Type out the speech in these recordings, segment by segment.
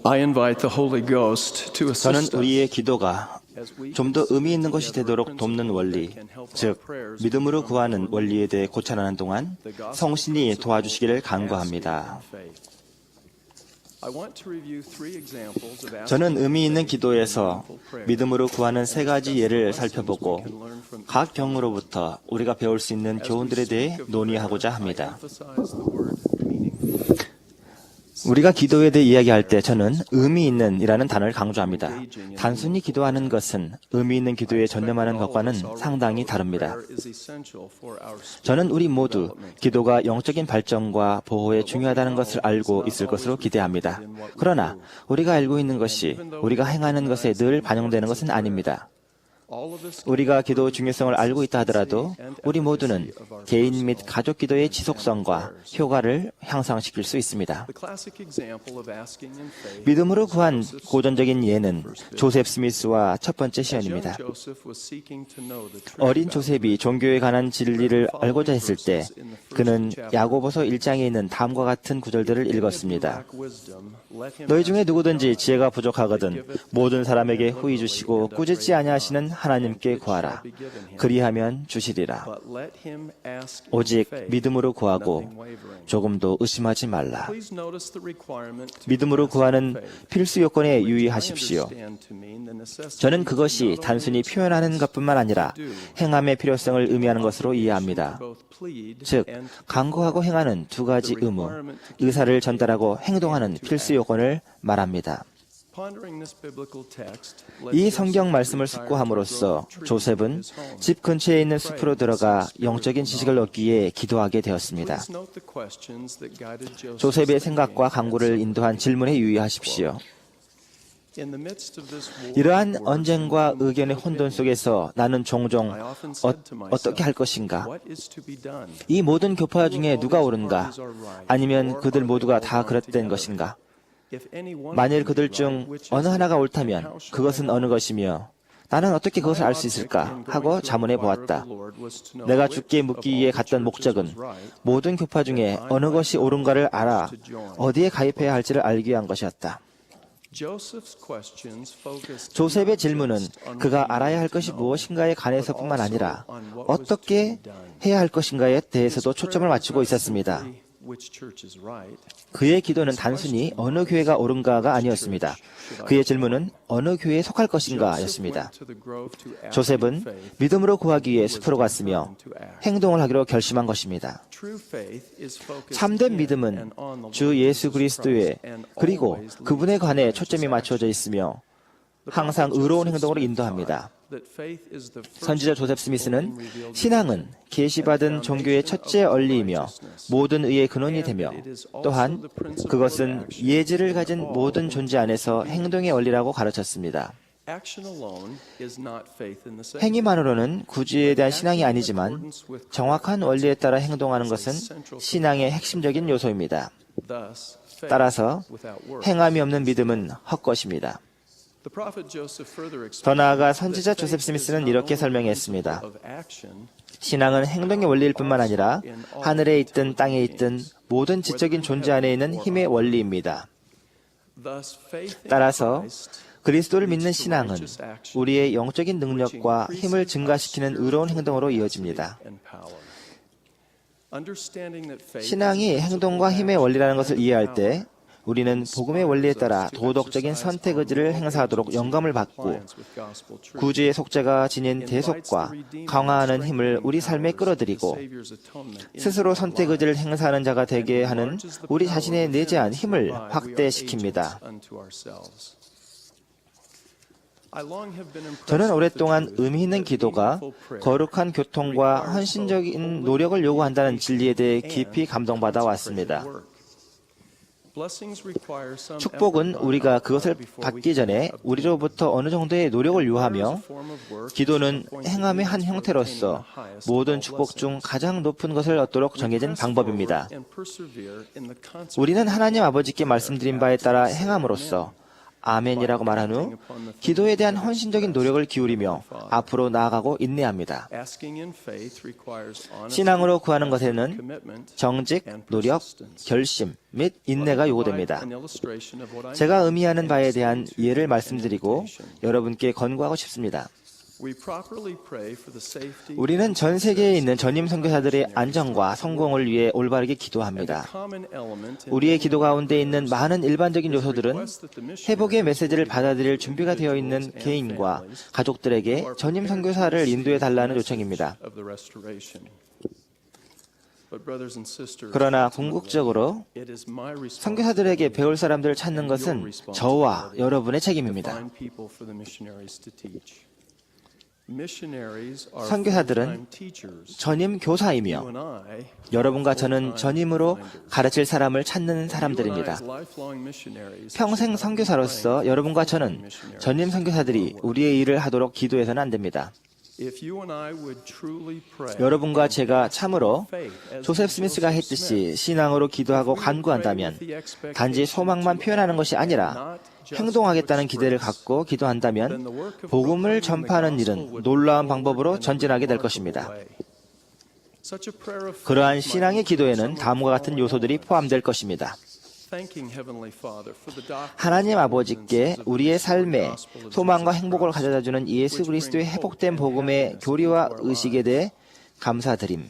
I invite the Holy Ghost to 저는 assist us 우리의 기도가 좀 더 의미 있는 것이 되도록 돕는 원리, 즉 믿음으로 구하는 원리에 대해 고찰하는 동안 성신이 도와주시기를 간구합니다. 저는 의미 있는 기도에서 믿음으로 구하는 세 가지 예를 살펴보고 각 경우로부터 우리가 배울 수 있는 교훈들에 대해 논의하고자 합니다. 우리가 기도에 대해 이야기할 때 저는 의미 있는 이라는 단어를 강조합니다. 단순히 기도하는 것은 의미 있는 기도에 전념하는 것과는 상당히 다릅니다. 저는 우리 모두 기도가 영적인 발전과 보호에 중요하다는 것을 알고 있을 것으로 기대합니다. 그러나 우리가 알고 있는 것이 우리가 행하는 것에 늘 반영되는 것은 아닙니다. 우리가 기도 중요성을 알고 있다 하더라도 우리 모두는 개인 및 가족 기도의 지속성과 효과를 향상시킬 수 있습니다. 믿음으로 구한 고전적인 예는 조셉 스미스와 첫 번째 시연입니다. 어린 조셉이 종교에 관한 진리를 알고자 했을 때 그는 야고보서 1장에 있는 다음과 같은 구절들을 읽었습니다. 너희 중에 누구든지 지혜가 부족하거든 모든 사람에게 후히 주시고 꾸짖지 아니하시는 하나님께 구하라. 그리하면 주시리라. 오직 믿음으로 구하고 조금도 의심하지 말라. 믿음으로 구하는 필수 요건에 유의하십시오. 저는 그것이 단순히 표현하는 것뿐만 아니라 행함의 필요성을 의미하는 것으로 이해합니다. 즉, 간구하고 행하는 두 가지 의무, 의사를 전달하고 행동하는 필수 요건을 말합니다. 이 성경 말씀을 숙고함으로써 조셉은 집 근처에 있는 숲으로 들어가 영적인 지식을 얻기 위해 기도하게 되었습니다. 조셉의 생각과 간구를 인도한 질문에 유의하십시오. 이러한 언쟁과 의견의 혼돈 속에서 나는 종종 어떻게 할 것인가? 이 모든 교파 중에 누가 옳은가? 아니면 그들 모두가 다 그릇된 것인가? 만일 그들 중 어느 하나가 옳다면 그것은 어느 것이며 나는 어떻게 그것을 알 수 있을까? 하고 자문해 보았다. 내가 주께 묻기 위해 갔던 목적은 모든 교파 중에 어느 것이 옳은가를 알아 어디에 가입해야 할지를 알기 위한 것이었다. 조셉의 질문은 그가 알아야 할 것이 무엇인가에 관해서뿐만 아니라 어떻게 해야 할 것인가에 대해서도 초점을 맞추고 있었습니다. 그의 기도는 단순히 어느 교회가 옳은가가 아니었습니다. 그의 질문은 어느 교회에 속할 것인가 였습니다. 조셉은 믿음으로 구하기 위해 숲으로 갔으며 행동을 하기로 결심한 것입니다. 참된 믿음은 주 예수 그리스도에 그리고 그분에 관해 초점이 맞춰져 있으며 항상 의로운 행동으로 인도합니다. 선지자 조셉 스미스는 신앙은 계시받은 종교의 첫째 원리이며 모든 의의 근원이 되며 또한 그것은 예지를 가진 모든 존재 안에서 행동의 원리라고 가르쳤습니다. 행위만으로는 구주에 대한 신앙이 아니지만 정확한 원리에 따라 행동하는 것은 신앙의 핵심적인 요소입니다. 따라서 행함이 없는 믿음은 헛것입니다. 더 나아가 선지자 조셉 스미스는 이렇게 설명했습니다. 신앙은 행동의 원리일 뿐만 아니라 하늘에 있든 땅에 있든 모든 지적인 존재 안에 있는 힘의 원리입니다. 따라서 그리스도를 믿는 신앙은 우리의 영적인 능력과 힘을 증가시키는 의로운 행동으로 이어집니다. 신앙이 행동과 힘의 원리라는 것을 이해할 때 우리는 복음의 원리에 따라 도덕적인 선택 의지를 행사하도록 영감을 받고 구주의 속죄가 지닌 대속과 강화하는 힘을 우리 삶에 끌어들이고 스스로 선택 의지를 행사하는 자가 되게 하는 우리 자신의 내재한 힘을 확대시킵니다. 저는 오랫동안 의미 있는 기도가 거룩한 교통과 헌신적인 노력을 요구한다는 진리에 대해 깊이 감동받아 왔습니다. 축복은 우리가 그것을 받기 전에 우리로부터 어느 정도의 노력을 요하며 기도는 행함의 한 형태로서 모든 축복 중 가장 높은 것을 얻도록 정해진 방법입니다. 우리는 하나님 아버지께 말씀드린 바에 따라 행함으로써 아멘이라고 말한 후 기도에 대한 헌신적인 노력을 기울이며 앞으로 나아가고 인내합니다. 신앙으로 구하는 것에는 정직, 노력, 결심 및 인내가 요구됩니다. 제가 의미하는 바에 대한 예를 말씀드리고 여러분께 권고하고 싶습니다. 우리는 전 세계에 있는 전임 선교사들의 안정과 성공을 위해 올바르게 기도합니다. 우리의 기도 가운데 있는 많은 일반적인 요소들은 회복의 메시지를 받아들일 준비가 되어 있는 개인과 가족들에게 전임 선교사를 인도해 달라는 요청입니다. 그러나 궁극적으로 선교사들에게 배울 사람들을 찾는 것은 저와 여러분의 책임입니다. 선교사들은 전임 교사이며 여러분과 저는 전임으로 가르칠 사람을 찾는 사람들입니다. 평생 선교사로서 여러분과 저는 전임 선교사들이 우리의 일을 하도록 기도해서는 안 됩니다. 여러분과 제가 참으로 조셉 스미스가 했듯이 신앙으로 기도하고 간구한다면 단지 소망만 표현하는 것이 아니라 행동하겠다는 기대를 갖고 기도한다면 복음을 전파하는 일은 놀라운 방법으로 전진하게 될 것입니다. 그러한 신앙의 기도에는 다음과 같은 요소들이 포함될 것입니다. 하나님 아버지께 우리의 삶에 소망과 행복을 가져다주는 예수 그리스도의 회복된 복음의 교리와 의식에 대해 감사드림.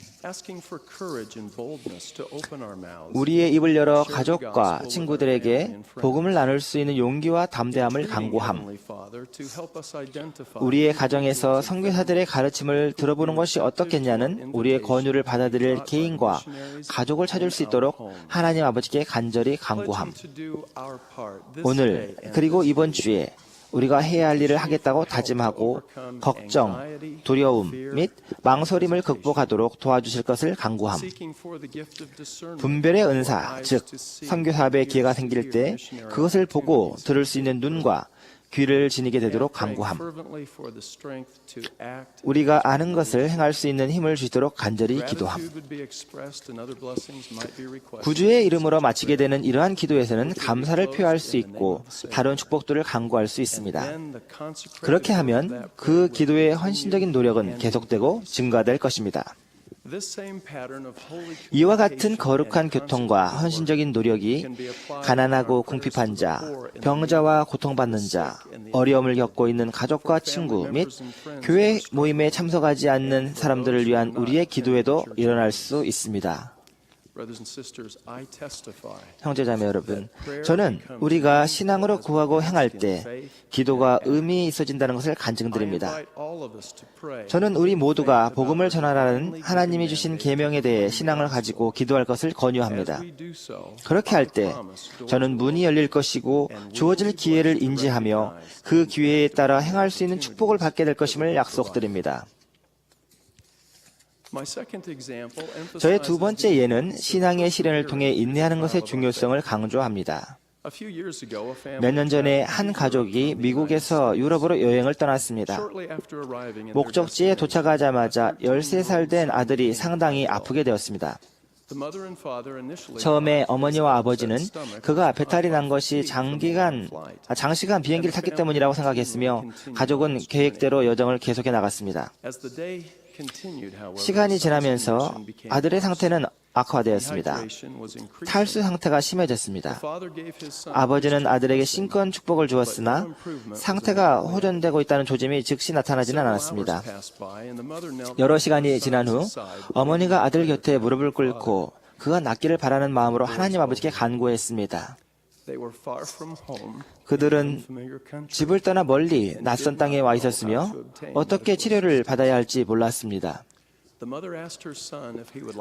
우리의 입을 열어 가족과 친구들에게 복음을 나눌 수 있는 용기와 담대함을 강구함. 우리의 가정에서 선교사들의 가르침을 들어보는 것이 어떻겠냐는 우리의 권유를 받아들일 개인과 가족을 찾을 수 있도록 하나님 아버지께 간절히 강구함. 오늘 그리고 이번 주에 우리가 해야 할 일을 하겠다고 다짐하고 걱정, 두려움 및 망설임을 극복하도록 도와주실 것을 간구함. 분별의 은사, 즉 선교 사업의 기회가 생길 때 그것을 보고 들을 수 있는 눈과 귀를 지니게 되도록 간구함. 우리가 아는 것을 행할 수 있는 힘을 주시도록 간절히 기도함. 구주의 이름으로 마치게 되는 이러한 기도에서는 감사를 표할 수 있고 다른 축복들을 간구할 수 있습니다. 그렇게 하면 그 기도의 헌신적인 노력은 계속되고 증가될 것입니다. 이와 같은 거룩한 교통과 헌신적인 노력이 가난하고 궁핍한 자, 병자와 고통받는 자, 어려움을 겪고 있는 가족과 친구 및 교회 모임에 참석하지 않는 사람들을 위한 우리의 기도에도 일어날 수 있습니다. 형제자매 여러분, 저는 우리가 신앙으로 구하고 행할 때 기도가 의미 있어진다는 것을 간증드립니다. 저는 우리 모두가 복음을 전하라는 하나님이 주신 계명에 대해 신앙을 가지고 기도할 것을 권유합니다. 그렇게 할 때 저는 문이 열릴 것이고 주어질 기회를 인지하며 그 기회에 따라 행할 수 있는 축복을 받게 될 것임을 약속드립니다. 저의 두 번째 예는 신앙의 시련을 통해 인내하는 것의 중요성을 강조합니다. 몇 년 전에 한 가족이 미국에서 유럽으로 여행을 떠났습니다. 목적지에 도착하자마자 13살 된 아들이 상당히 아프게 되었습니다. 처음에 어머니와 아버지는 그가 배탈이 난 것이 장시간 비행기를 탔기 때문이라고 생각했으며 가족은 계획대로 여정을 계속해 나갔습니다. 시간이 지나면서 아들의 상태는 악화되었습니다. 탈수 상태가 심해졌습니다. 아버지는 아들에게 신권 축복을 주었으나 상태가 호전되고 있다는 조짐이 즉시 나타나지는 않았습니다. 여러 시간이 지난 후 어머니가 아들 곁에 무릎을 꿇고 그가 낫기를 바라는 마음으로 하나님 아버지께 간구했습니다. 그들은 집을 떠나 멀리 낯선 땅에 와 있었으며 어떻게 치료를 받아야 할지 몰랐습니다.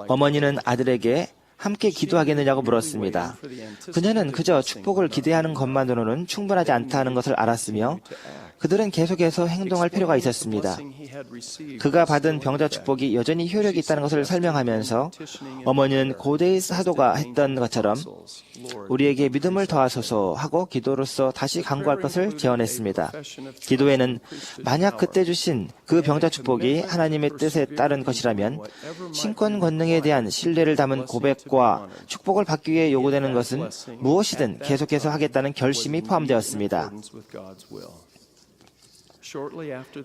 어머니는 아들에게 함께 기도하겠느냐고 물었습니다. 그녀는 그저 축복을 기대하는 것만으로는 충분하지 않다는 것을 알았으며 그들은 계속해서 행동할 필요가 있었습니다. 그가 받은 병자 축복이 여전히 효력이 있다는 것을 설명하면서 어머니는 고대의 사도가 했던 것처럼 우리에게 믿음을 더하소서 하고 기도로서 다시 간구할 것을 제언했습니다. 기도에는 만약 그때 주신 그 병자 축복이 하나님의 뜻에 따른 것이라면 신권 권능에 대한 신뢰를 담은 고백과 축복을 받기 위해 요구되는 것은 무엇이든 계속해서 하겠다는 결심이 포함되었습니다.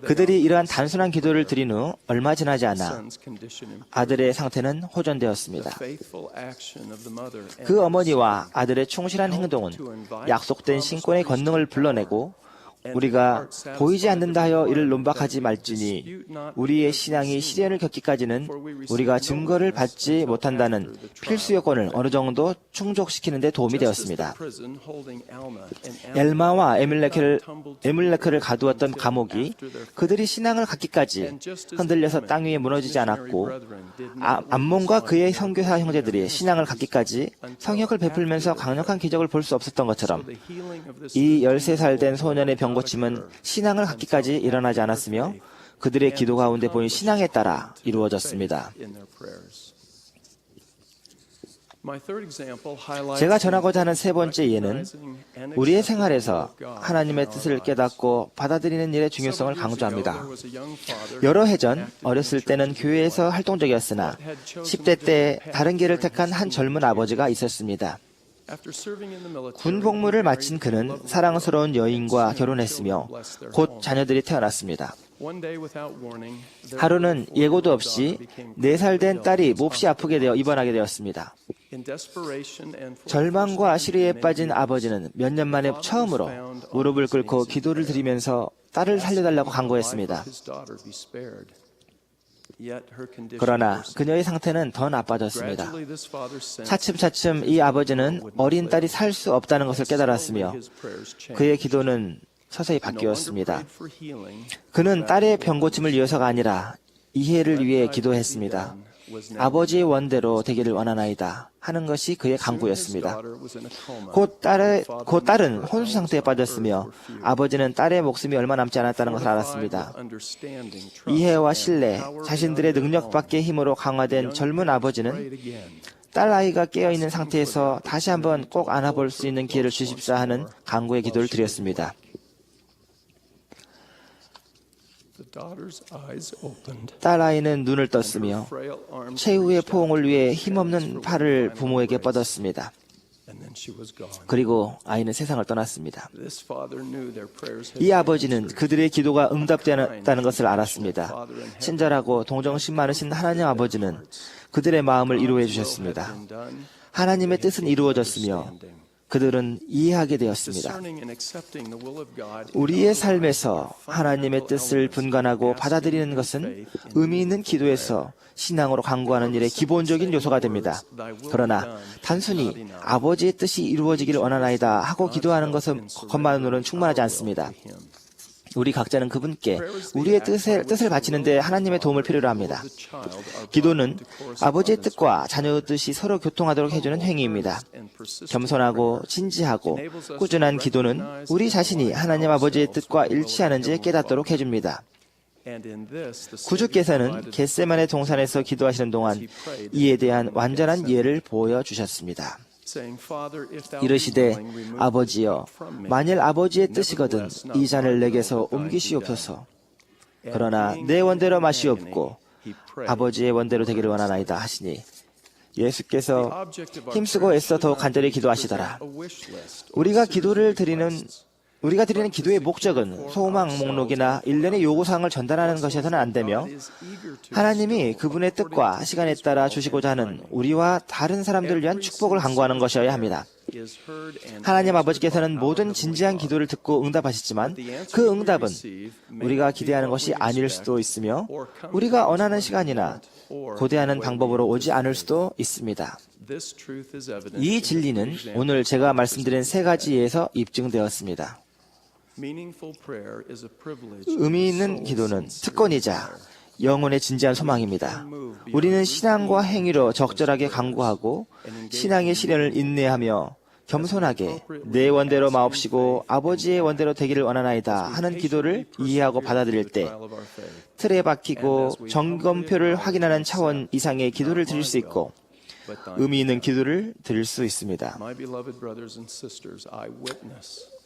그들이 이러한 단순한 기도를 드린 후 얼마 지나지 않아 아들의 상태는 호전되었습니다. 그 어머니와 아들의 충실한 행동은 약속된 신권의 권능을 불러내고 우리가 보이지 않는다 하여 이를 논박하지 말지니 우리의 신앙이 시련을 겪기까지는 우리가 증거를 받지 못한다는 필수 요건을 어느 정도 충족시키는 데 도움이 되었습니다. 엘마와 에밀레크를 가두었던 감옥이 그들이 신앙을 갖기까지 흔들려서 땅 위에 무너지지 않았고 암몬과 그의 선교사 형제들이 신앙을 갖기까지 성역을 베풀면서 강력한 기적을 볼 수 없었던 것처럼 이 13살 된 소년의 병고침은 신앙을 갖기까지 일어나지 않았으며 그들의 기도 가운데 보인 신앙에 따라 이루어졌습니다. 제가 전하고자 하는 세 번째 예는 우리의 생활에서 하나님의 뜻을 깨닫고 받아들이는 일의 중요성을 강조합니다. 여러 해 전 어렸을 때는 교회에서 활동적이었으나 10대 때 다른 길을 택한 한 젊은 아버지가 있었습니다. 군 복무를 마친 그는 사랑스러운 여인과 결혼했으며 곧 자녀들이 태어났습니다. 하루는 예고도 없이 4살 된 딸이 몹시 아프게 되어 입원하게 되었습니다. 절망과 시리에 빠진 아버지는 몇 년 만에 처음으로 무릎을 꿇고 기도를 드리면서 딸을 살려달라고 간구했습니다. 그러나 그녀의 상태는 더 나빠졌습니다. 차츰차츰 이 아버지는 어린 딸이 살 수 없다는 것을 깨달았으며 그의 기도는 서서히 바뀌었습니다. 그는 딸의 병고침을 위해서가 아니라 이해를 위해 기도했습니다. 아버지의 원대로 되기를 원하나이다 하는 것이 그의 간구였습니다. 곧 딸은 혼수 상태에 빠졌으며 아버지는 딸의 목숨이 얼마 남지 않았다는 것을 알았습니다. 이해와 신뢰, 자신들의 능력밖의 힘으로 강화된 젊은 아버지는 딸 아이가 깨어있는 상태에서 다시 한번 꼭 안아볼 수 있는 기회를 주십사 하는 간구의 기도를 드렸습니다. 딸 아이는 눈을 떴으며 최후의 포옹을 위해 힘없는 팔을 부모에게 뻗었습니다. 그리고 아이는 세상을 떠났습니다. 이 아버지는 그들의 기도가 응답되었다는 것을 알았습니다. 친절하고 동정심 많으신 하나님 아버지는 그들의 마음을 이루어 주셨습니다. 하나님의 뜻은 이루어졌으며 그들은 이해하게 되었습니다. 우리의 삶에서 하나님의 뜻을 분간하고 받아들이는 것은 의미 있는 기도에서 신앙으로 간구하는 일의 기본적인 요소가 됩니다. 그러나 단순히 아버지의 뜻이 이루어지기를 원하나이다 하고 기도하는 것만으로는 충분하지 않습니다. 우리 각자는 그분께 우리의 뜻을 바치는 데 하나님의 도움을 필요로 합니다. 기도는 아버지의 뜻과 자녀의 뜻이 서로 교통하도록 해주는 행위입니다. 겸손하고 진지하고 꾸준한 기도는 우리 자신이 하나님 아버지의 뜻과 일치하는지 깨닫도록 해줍니다. 구주께서는 겟세마네 동산에서 기도하시는 동안 이에 대한 완전한 예를 보여주셨습니다. 이르시되 아버지여 만일 아버지의 뜻이거든 이 잔을 내게서 옮기시옵소서. 그러나 내 원대로 마시옵고 아버지의 원대로 되기를 원하나이다 하시니 예수께서 힘쓰고 애써 더욱 간절히 기도하시더라. 우리가 드리는 기도의 목적은 소망 목록이나 일련의 요구사항을 전달하는 것에서는 안 되며 하나님이 그분의 뜻과 시간에 따라 주시고자 하는 우리와 다른 사람들을 위한 축복을 간구하는 것이어야 합니다. 하나님 아버지께서는 모든 진지한 기도를 듣고 응답하시지만 그 응답은 우리가 기대하는 것이 아닐 수도 있으며 우리가 원하는 시간이나 고대하는 방법으로 오지 않을 수도 있습니다. 이 진리는 오늘 제가 말씀드린 3가지에서 입증되었습니다. 의미 있는 기도는 특권이자 영혼의 진지한 소망입니다. 우리는 신앙과 행위로 적절하게 간구하고 신앙의 시련을 인내하며 겸손하게 내 원대로 마옵시고 아버지의 원대로 되기를 원하나이다 하는 기도를 이해하고 받아들일 때 틀에 박히고 점검표를 확인하는 차원 이상의 기도를 드릴 수 있고 의미 있는 기도를 드릴 수 있습니다.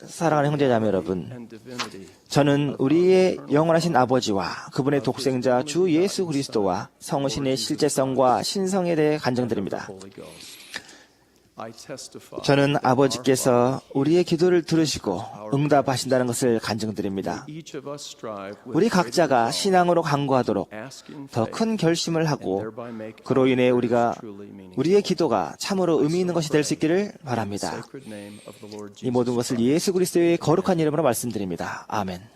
사랑하는 형제자매 여러분, 저는 우리의 영원하신 아버지와 그분의 독생자 주 예수 그리스도와 성신의 실제성과 신성에 대해 간증드립니다. 저는 아버지께서 우리의 기도를 들으시고 응답하신다는 것을 간증드립니다. 우리 각자가 신앙으로 간구하도록 더 큰 결심을 하고 그로 인해 우리의 기도가 참으로 의미 있는 것이 될 수 있기를 바랍니다. 이 모든 것을 예수 그리스도의 거룩한 이름으로 말씀드립니다. 아멘.